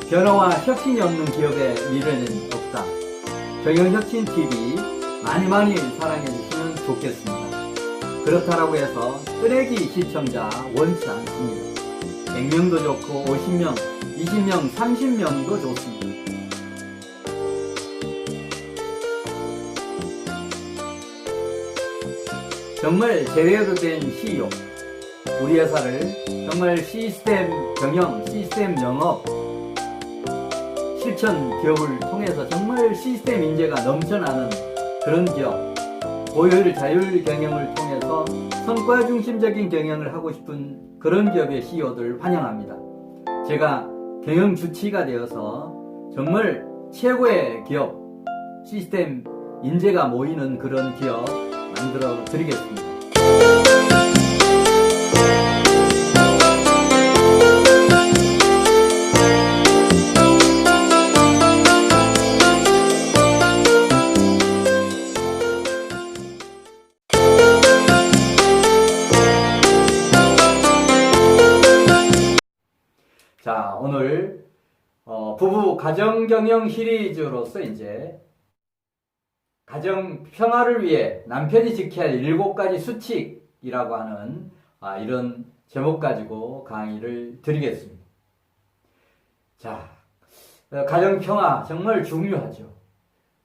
변화와 혁신이 없는 기업의 미래는 없다. 경영혁신TV 많이 사랑해주시면 좋겠습니다. 그렇다라고 해서 쓰레기 시청자 원치 않습니다. 100명도 좋고 50명, 20명, 30명도 좋습니다. 정말 제대로 된 CEO, 우리 회사를 정말 시스템 경영, 시스템 영업, 실천 기업을 통해서 정말 시스템 인재가 넘쳐나는 그런 기업, 고효율 자율 경영을 통해서 성과 중심적인 경영을 하고 싶은 그런 기업의 CEO들 환영합니다. 제가 경영 주치가 되어서 정말 최고의 기업, 시스템 인재가 모이는 그런 기업 만들어 드리겠습니다. 자, 오늘 부부 가정경영 시리즈로서 이제 가정 평화를 위해 남편이 지켜야 할 7가지 수칙이라고 하는 이런 제목 가지고 강의를 드리겠습니다. 자, 가정 평화 정말 중요하죠.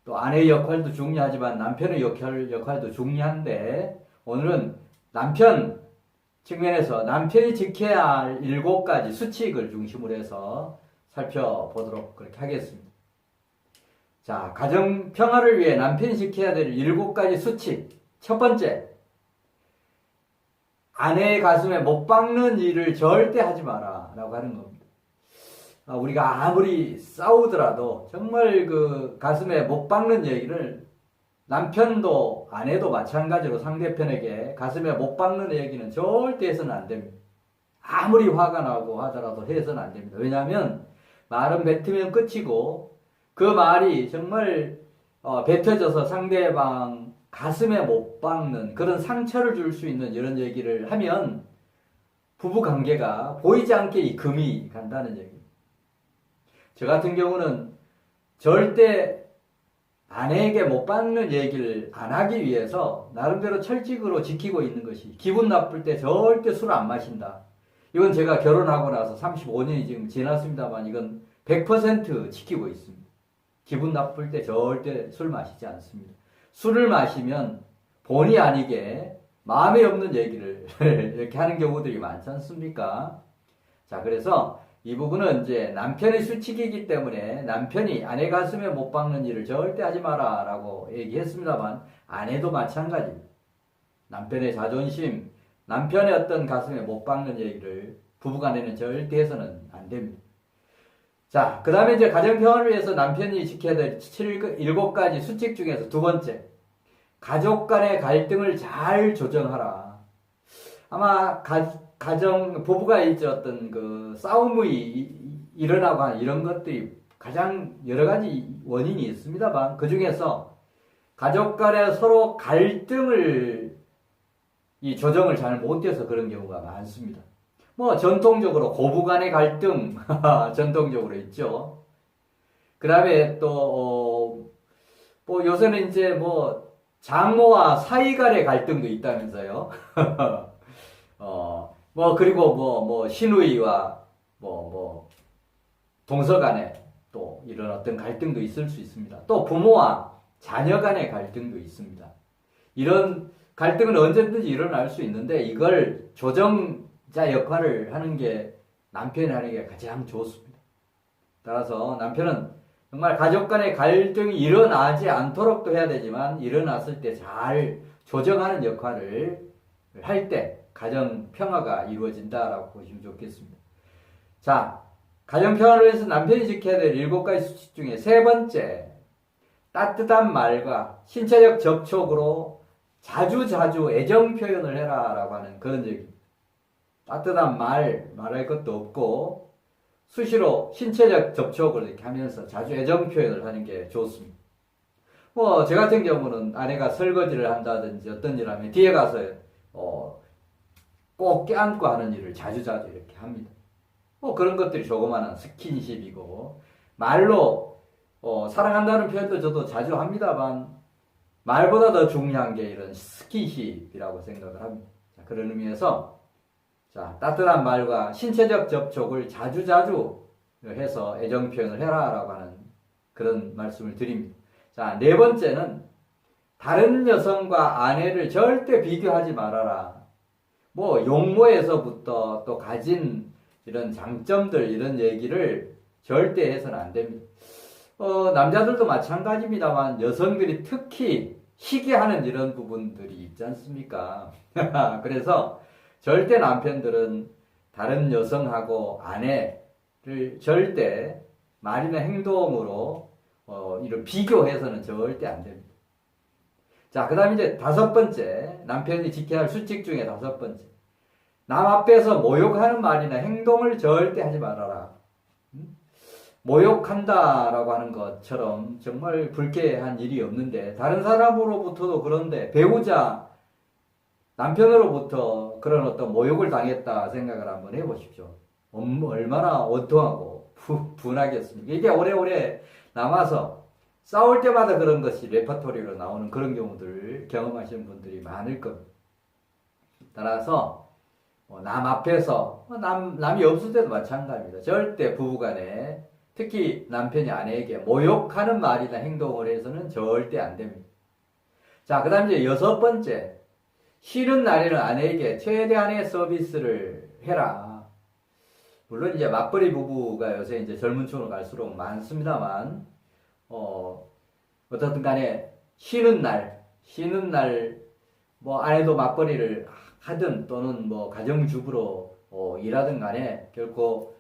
또 아내의 역할도 중요하지만 남편의 역할도 중요한데, 오늘은 남편 측면에서 남편이 지켜야 할 7가지 수칙을 중심으로 해서 살펴보도록 그렇게 하겠습니다. 자, 가정 평화를 위해 남편이 지켜야 될 7가지 수칙. 첫 번째, 아내의 가슴에 못 박는 일을 절대 하지 마라 라고 하는 겁니다. 우리가 아무리 싸우더라도 정말 그 가슴에 못 박는 얘기를, 남편도 아내도 마찬가지로 상대편에게 가슴에 못 박는 얘기는 절대 해서는 안 됩니다. 아무리 화가 나고 하더라도 해서는 안 됩니다. 왜냐하면 말은 뱉으면 끝이고, 그 말이 정말 뱉어져서 상대방 가슴에 못 박는 그런 상처를 줄 수 있는 이런 얘기를 하면 부부관계가 보이지 않게 이 금이 간다는 얘기입니다. 저 같은 경우는 절대 아내에게 못 박는 얘기를 안 하기 위해서 나름대로 철칙으로 지키고 있는 것이, 기분 나쁠 때 절대 술 안 마신다. 이건 제가 결혼하고 나서 35년이 지금 지났습니다만 이건 100% 지키고 있습니다. 기분 나쁠 때 절대 술 마시지 않습니다. 술을 마시면 본의 아니게 마음에 없는 얘기를 이렇게 하는 경우들이 많지 않습니까? 자, 그래서 이 부분은 이제 남편의 수칙이기 때문에 남편이 아내 가슴에 못 박는 일을 절대 하지 마라 라고 얘기했습니다만, 아내도 마찬가지입니다. 남편의 자존심, 남편의 어떤 가슴에 못 박는 얘기를 부부간에는 절대 해서는 안 됩니다. 자, 그 다음에 이제 가정평화를 위해서 남편이 지켜야 될 7가지 수칙 중에서 두 번째, 가족 간의 갈등을 잘 조정하라. 아마 부부가 이제 어떤 그 싸움이 일어나고 하는 이런 것들이 가장 여러 가지 원인이 있습니다만, 그 중에서 가족 간에 서로 갈등을 조정을 잘 못해서 그런 경우가 많습니다. 뭐 전통적으로 고부 간의 갈등 전통적으로 있죠. 그 다음에 또 뭐 요새는 이제 뭐 장모와 사위 간의 갈등도 있다면서요. 뭐 그리고 뭐 시누이와 뭐 동서 간에 또 이런 어떤 갈등도 있을 수 있습니다. 또 부모와 자녀 간의 갈등도 있습니다. 이런 갈등은 언제든지 일어날 수 있는데, 이걸 조정자 역할을 하는 게 남편이 하는 게 가장 좋습니다. 따라서 남편은 정말 가족 간의 갈등이 일어나지 않도록도 해야 되지만, 일어났을 때 잘 조정하는 역할을 할 때 가정 평화가 이루어진다라고 보시면 좋겠습니다. 자, 가정 평화를 위해서 남편이 지켜야 될 7가지 수칙 중에 세 번째, 따뜻한 말과 신체적 접촉으로 자주 애정 표현을 해라 라고 하는 그런 얘기입니다. 따뜻한 말할 것도 없고 수시로 신체적 접촉을 이렇게 하면서 자주 애정 표현을 하는 게 좋습니다. 뭐 저 같은 경우는 아내가 설거지를 한다든지 어떤 일을 하면 뒤에 가서 꼭 껴안고 하는 일을 자주 이렇게 합니다. 그런 것들이 조그마한 스킨십이고, 말로 사랑한다는 표현도 저도 자주 합니다만 말보다 더 중요한 게 이런 스킨십이라고 생각을 합니다. 자, 그런 의미에서 자, 따뜻한 말과 신체적 접촉을 자주자주 해서 애정 표현을 해라라고 하는 그런 말씀을 드립니다. 자, 네 번째는 다른 여성과 아내를 절대 비교하지 말아라. 뭐 용모에서부터 또 가진 이런 장점들 이런 얘기를 절대 해서는 안 됩니다. 남자들도 마찬가지입니다만 여성들이 특히 희귀하는 이런 부분들이 있지 않습니까? 그래서 절대 남편들은 다른 여성하고 아내를 절대 말이나 행동으로 이런 비교해서는 절대 안 됩니다. 자, 그 다음에 이제 다섯 번째, 남편이 지켜야 할 수칙 중에 다섯 번째. 남 앞에서 모욕하는 말이나 행동을 절대 하지 말아라. 모욕한다라고 하는 것처럼 정말 불쾌한 일이 없는데, 다른 사람으로부터도 그런데, 배우자, 남편으로부터 그런 어떤 모욕을 당했다 생각을 한번 해보십시오. 얼마나 원통하고 분하겠습니까? 이게 오래오래 남아서 싸울 때마다 그런 것이 레퍼토리로 나오는 그런 경우들 경험하시는 분들이 많을 겁니다. 따라서 남 앞에서 남이 없을 때도 마찬가지입니다. 절대 부부간에 특히 남편이 아내에게 모욕하는 말이나 행동을 해서는 절대 안 됩니다. 자, 그 다음 이제 여섯 번째, 쉬는 날에는 아내에게 최대한의 서비스를 해라. 물론 이제 맞벌이 부부가 요새 이제 젊은 층으로 갈수록 많습니다만, 어떻든 간에 쉬는 날, 뭐 아내도 맞벌이를 하든 또는 뭐 가정주부로 일하든 간에 결코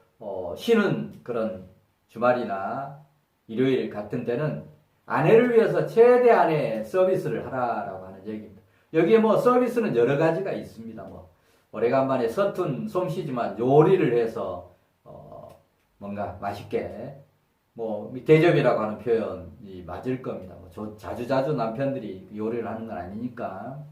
쉬는 그런 주말이나 일요일 같은 때는 아내를 위해서 최대한의 서비스를 하라라고 하는 얘기입니다. 여기에 뭐 서비스는 여러 가지가 있습니다. 뭐 오래간만에 서툰 솜씨지만 요리를 해서 뭔가 맛있게 뭐 대접이라고 하는 표현이 맞을 겁니다. 뭐 자주자주 남편들이 요리를 하는 건 아니니까.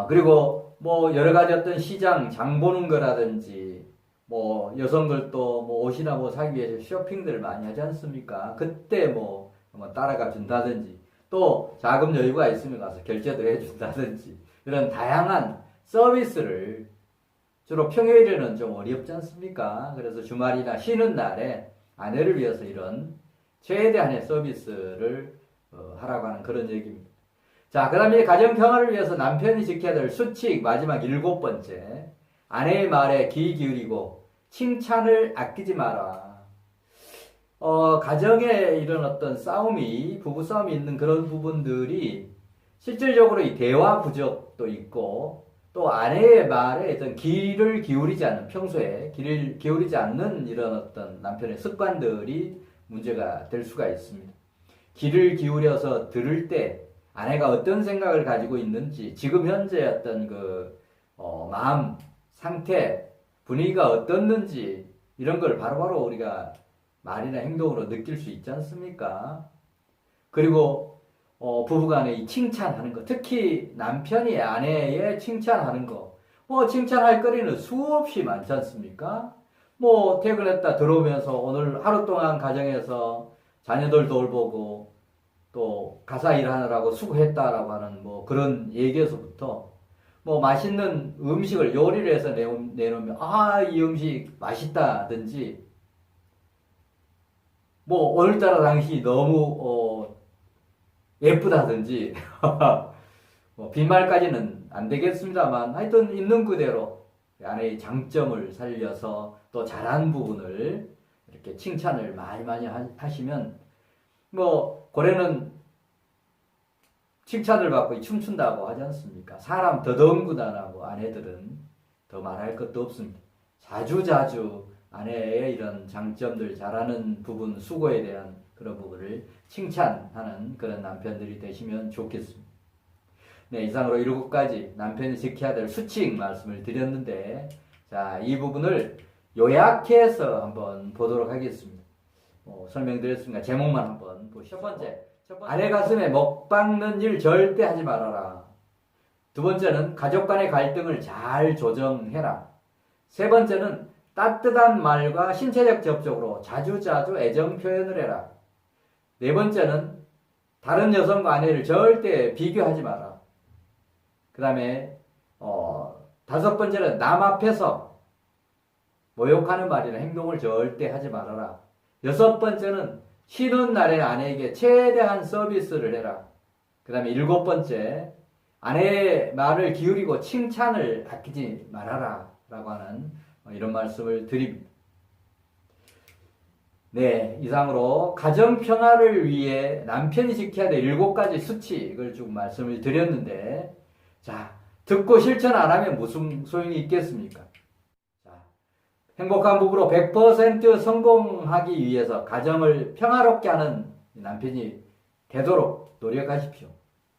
그리고 뭐 여러 가지 어떤 시장 장 보는 거라든지 뭐 여성들도 뭐 옷이나 뭐 사기 위해서 쇼핑들을 많이 하지 않습니까? 그때 뭐 따라가 준다든지 또 자금 여유가 있으면 가서 결제도 해준다든지 이런 다양한 서비스를 주로 평일에는 좀 어렵지 않습니까? 그래서 주말이나 쉬는 날에 아내를 위해서 이런 최대한의 서비스를 하라고 하는 그런 얘기입니다. 자, 그 다음에 가정 평화를 위해서 남편이 지켜야 될 수칙 마지막 일곱 번째, 아내의 말에 귀 기울이고 칭찬을 아끼지 마라. 가정에 이런 어떤 싸움이, 부부싸움이 있는 그런 부분들이 실질적으로 이 대화 부족도 있고 또 아내의 말에 어떤 귀를 기울이지 않는, 평소에 귀를 기울이지 않는 이런 어떤 남편의 습관들이 문제가 될 수가 있습니다. 귀를 기울여서 들을 때 아내가 어떤 생각을 가지고 있는지, 지금 현재 어떤 마음 상태, 분위기가 어떻는지 이런 걸 바로바로 우리가 말이나 행동으로 느낄 수 있지 않습니까? 그리고 부부간에 이 칭찬하는 거, 특히 남편이 아내의 칭찬하는 거, 칭찬할 거리는 수없이 많지 않습니까? 퇴근했다 들어오면서 오늘 하루 동안 가정에서 자녀들 돌보고 또 가사 일하느라고 수고했다라고 하는 그런 얘기에서부터 맛있는 음식을 요리를 해서 내놓으면 이 음식 맛있다든지 오늘따라 당신이 너무 예쁘다든지 빈말까지는 안 되겠습니다만 하여튼 있는 그대로 아내의 장점을 살려서 또 잘한 부분을 이렇게 칭찬을 많이 하시면 고래는 칭찬을 받고 춤춘다고 하지 않습니까? 사람 더더군다나 아내들은 더 말할 것도 없습니다. 자주자주 아내의 이런 장점들, 잘하는 부분, 수고에 대한 그런 부분을 칭찬하는 그런 남편들이 되시면 좋겠습니다. 네, 이상으로 7가지 남편이 지켜야 될 수칙 말씀을 드렸는데, 자, 이 부분을 요약해서 한번 보도록 하겠습니다. 설명드렸으니까 제목만 한번 보시죠. 첫 번째, 아내 가슴에 먹 박는 일 절대 하지 말아라. 두 번째는 가족 간의 갈등을 잘 조정해라. 세 번째는 따뜻한 말과 신체적 접촉으로 자주자주 애정 표현을 해라. 네 번째는 다른 여성과 아내를 절대 비교하지 마라. 그 다음에 다섯 번째는 남 앞에서 모욕하는 말이나 행동을 절대 하지 말아라. 여섯 번째는 쉬는 날에 아내에게 최대한 서비스를 해라. 그 다음에 일곱 번째, 아내의 말을 기울이고 칭찬을 아끼지 말아라. 라고 하는 이런 말씀을 드립니다. 네, 이상으로 가정 평화를 위해 남편이 지켜야 될 7가지 수칙을 쭉 말씀을 드렸는데, 자, 듣고 실천 안 하면 무슨 소용이 있겠습니까? 자, 행복한 부부로 100% 성공하기 위해서 가정을 평화롭게 하는 남편이 되도록 노력하십시오.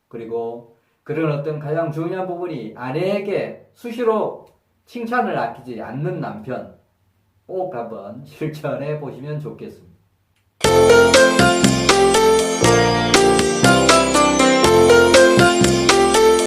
그리고 그런 어떤 가장 중요한 부분이 아내에게 수시로 칭찬을 아끼지 않는 남편 꼭 한번 실천해 보시면 좋겠습니다.